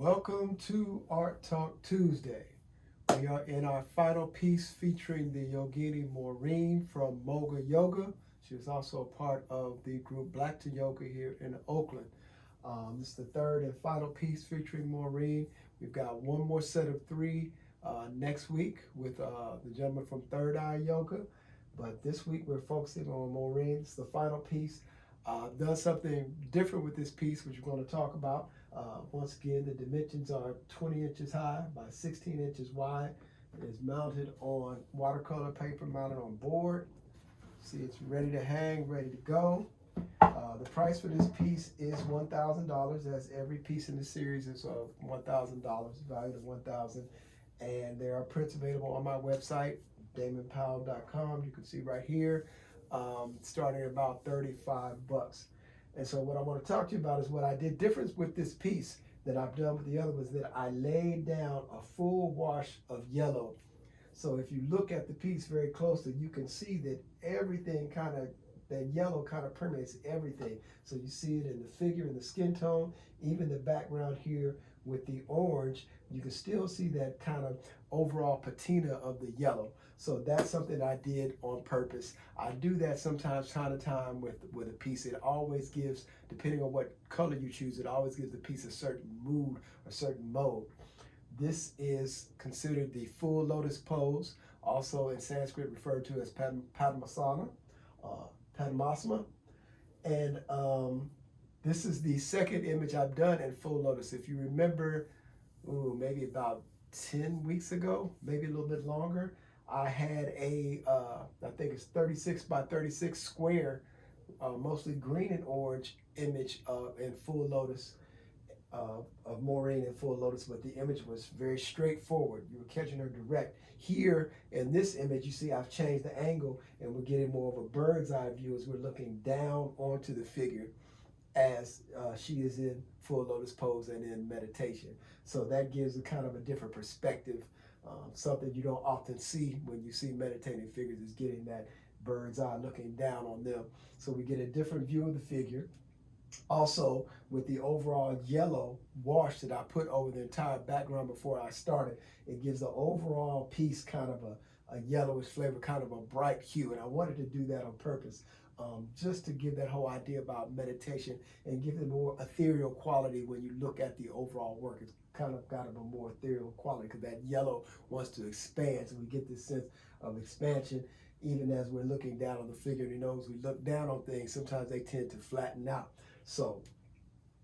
Welcome to Art Talk Tuesday. We are in our final piece featuring the yogini Maureen from Moga Yoga. She is also a part of the group Black to Yoga here in Oakland. This is the third and final piece featuring Maureen. We've got one more set of three next week with the gentleman from Third Eye Yoga. But this week we're focusing on Maureen. It's the final piece. I've done something different with this piece, which we're going to talk about. Once again, the dimensions are 20 inches high by 16 inches wide. It is mounted on watercolor paper, mounted on board. See, it's ready to hang, ready to go. The price for this piece is $1,000, as every piece in the series is $1,000, valued at $1,000. And there are prints available on my website, damonpowell.com. You can see right here, starting at about 35 bucks. And so what I want to talk to you about is what I did different with this piece that I've done with the other ones, that I laid down a full wash of yellow. So if you look at the piece very closely, you can see that everything that yellow kind of permeates everything. So you see it in the figure, in the skin tone, even the background here with the orange, you can still see that kind of overall patina of the yellow. So that's something I did on purpose. I do that sometimes time to time with a piece. It always gives, depending on what color you choose, it always gives the piece a certain mood, a certain mode. This is considered the full lotus pose, also in Sanskrit referred to as Padamasana, Padamasana. And this is the second image I've done in full lotus. If you remember, maybe about 10 weeks ago, maybe a little bit longer, I had I think it's 36 by 36 square, mostly green and orange image in full lotus, of Maureen in full lotus, but the image was very straightforward. You were catching her direct. Here in this image, you see I've changed the angle and we're getting more of a bird's eye view as we're looking down onto the figure as she is in full lotus pose and in meditation. So that gives a kind of a different perspective. Something you don't often see when you see meditating figures is getting that bird's eye looking down on them. So we get a different view of the figure. Also, with the overall yellow wash that I put over the entire background before I started, it gives the overall piece kind of a yellowish flavor, kind of a bright hue. And I wanted to do that on purpose, just to give that whole idea about meditation and give it more ethereal quality when you look at the overall work. It's kind of got a more ethereal quality because that yellow wants to expand. So we get this sense of expansion. Even as we're looking down on the figure, you know, as we look down on things, sometimes they tend to flatten out. So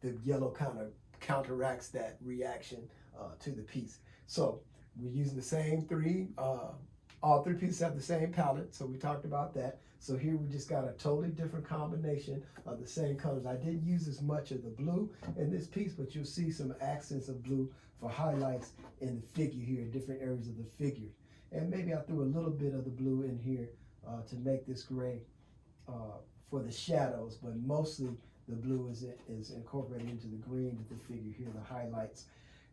the yellow kind of counteracts that reaction to the piece. So we're using the same three, all three pieces have the same palette, so we talked about that. So here we just got a totally different combination of the same colors. I didn't use as much of the blue in this piece, but you'll see some accents of blue for highlights in the figure here, in different areas of the figure. And maybe I threw a little bit of the blue in here to make this gray for the shadows, but mostly the blue is incorporated into the green with the figure here, the highlights.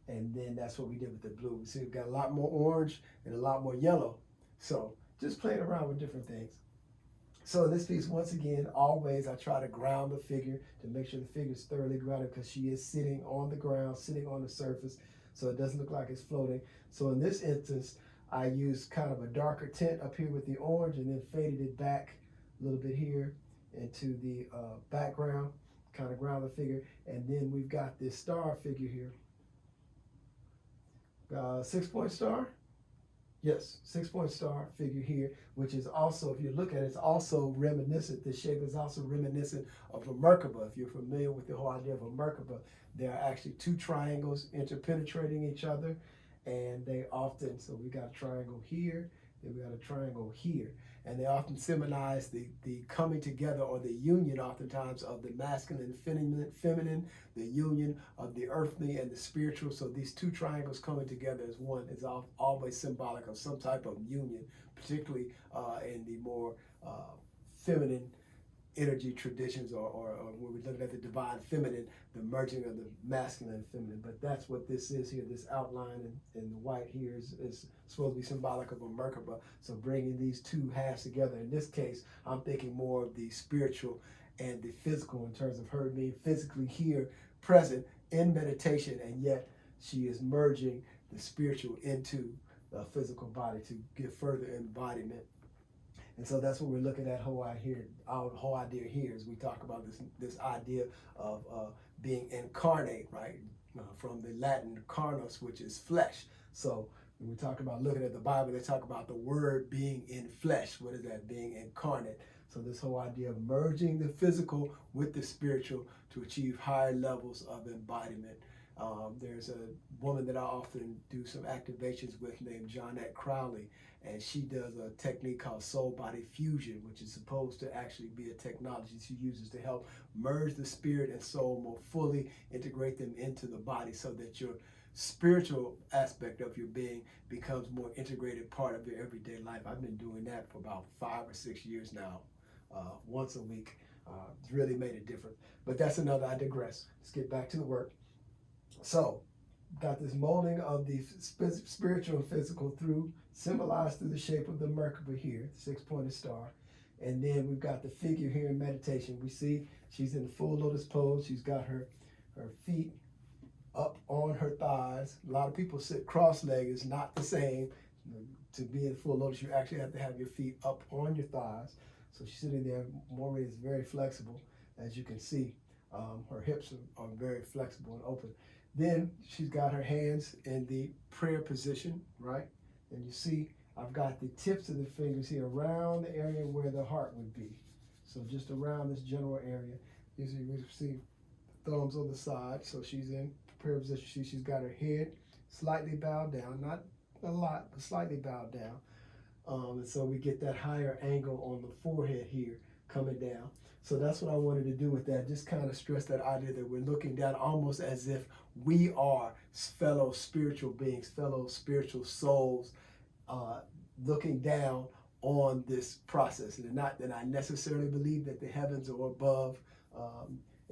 And then that's what we did with the blue. We see we've got a lot more orange and a lot more yellow. So just playing around with different things. So this piece, once again, always I try to ground the figure to make sure the figure is thoroughly grounded, because she is sitting on the ground, sitting on the surface, so it doesn't look like it's floating. So in this instance, I used kind of a darker tint up here with the orange and then faded it back a little bit here into the background, kind of ground the figure. And then we've got this star figure here. 6-point star? Yes, 6-point star figure here, which is also, if you look at it, it's also reminiscent. This shape is also reminiscent of a Merkaba. If you're familiar with the whole idea of a Merkaba, there are actually two triangles interpenetrating each other, and they often, so we got a triangle here, then we got a triangle here, and they often symbolize the coming together, or the union oftentimes of the masculine and feminine, the union of the earthly and the spiritual. So these two triangles coming together as one is always symbolic of some type of union, particularly in the more feminine energy traditions, or when we look at the divine feminine, the merging of the masculine and feminine. But that's what this is here. This outline in the white here is supposed to be symbolic of a Merkaba. So bringing these two halves together. In this case, I'm thinking more of the spiritual and the physical, in terms of her being physically here, present in meditation, and yet she is merging the spiritual into the physical body to give further embodiment. And so that's what we're looking at. Our whole idea here is we talk about this idea of being incarnate, right? From the Latin carnus, which is flesh. So when we talk about looking at the Bible, they talk about the word being in flesh. What is that? Being incarnate. So this whole idea of merging the physical with the spiritual to achieve higher levels of embodiment. There's a woman that I often do some activations with named Johnette Crowley, and she does a technique called soul-body fusion, which is supposed to actually be a technology she uses to help merge the spirit and soul more fully, integrate them into the body so that your spiritual aspect of your being becomes more integrated part of your everyday life. I've been doing that for about 5 or 6 years now, once a week. It's really made a difference. But that's another, I digress. Let's get back to the work. So, got this molding of the spiritual and physical symbolized through the shape of the Merkaba here, 6-pointed star. And then we've got the figure here in meditation. We see she's in the full lotus pose. She's got her feet up on her thighs. A lot of people sit cross-legged. It's not the same. To be in full lotus, you actually have to have your feet up on your thighs. So she's sitting there. Maureen is very flexible, as you can see. Her hips are very flexible and open. Then she's got her hands in the prayer position, right? And you see, I've got the tips of the fingers here around the area where the heart would be. So just around this general area. You see thumbs on the side. So she's in prayer position. She's got her head slightly bowed down, not a lot, but slightly bowed down. And so we get that higher angle on the forehead here coming down. So that's what I wanted to do with that. Just kind of stress that idea that we're looking down almost as if we are fellow spiritual beings, fellow spiritual souls, looking down on this process. And not that I necessarily believe that the heavens are above,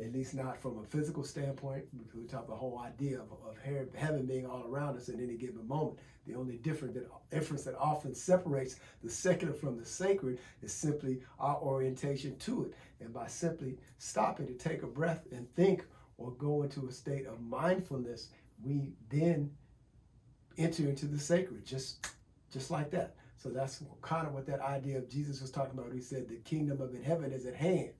at least not from a physical standpoint, because we talk the whole idea of heaven being all around us at any given moment. The only difference that often separates the secular from the sacred is simply our orientation to it. And by simply stopping to take a breath and think or go into a state of mindfulness, we then enter into the sacred, just like that. So that's kind of what that idea of Jesus was talking about. He said the kingdom of heaven is at hand.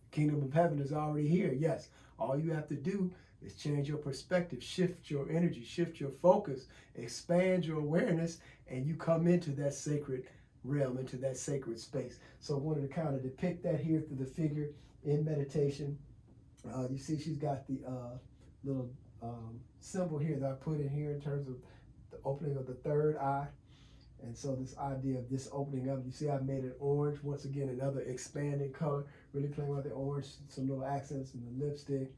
The kingdom of heaven is already here. Yes, all you have to do is change your perspective, shift your energy, shift your focus, expand your awareness, and you come into that sacred realm, into that sacred space. So I wanted to kind of depict that here through the figure in meditation. You see she's got the little symbol here that I put in here in terms of the opening of the third eye. And so this idea of this opening up, you see I made it orange. Once again, another expanding color, really playing with the orange, some little accents in the lipstick,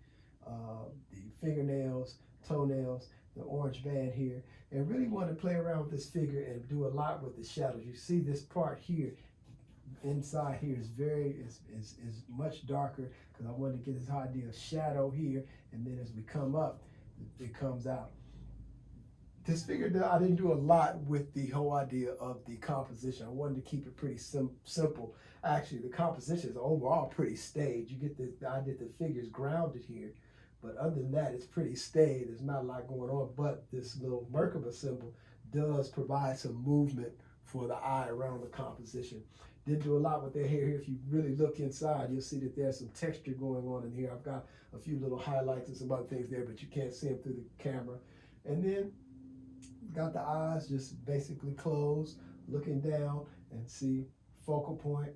the fingernails, toenails, the orange band here. And really want to play around with this figure and do a lot with the shadows. You see this part here, inside here is much darker because I wanted to get this idea of shadow here, and then as we come up, it comes out. This figure, I didn't do a lot with the whole idea of the composition. I wanted to keep it pretty simple. Actually, the composition is overall pretty staid. You get the idea the figure's grounded here, but other than that, it's pretty staid. There's not a lot going on, but this little Merkaba symbol does provide some movement for the eye around the composition. Didn't do a lot with their hair here. If you really look inside, you'll see that there's some texture going on in here. I've got a few little highlights and some other things there, but you can't see them through the camera. And then got the eyes just basically closed, looking down, and see focal point,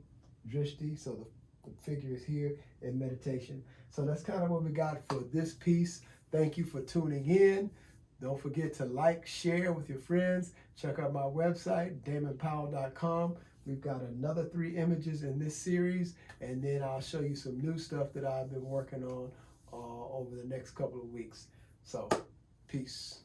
drishti. So the figure is here in meditation. So that's kind of what we got for this piece. Thank you for tuning in. Don't forget to like, share with your friends. Check out my website, damonpowell.com. We've got another 3 images in this series, and then I'll show you some new stuff that I've been working on over the next couple of weeks. So, peace.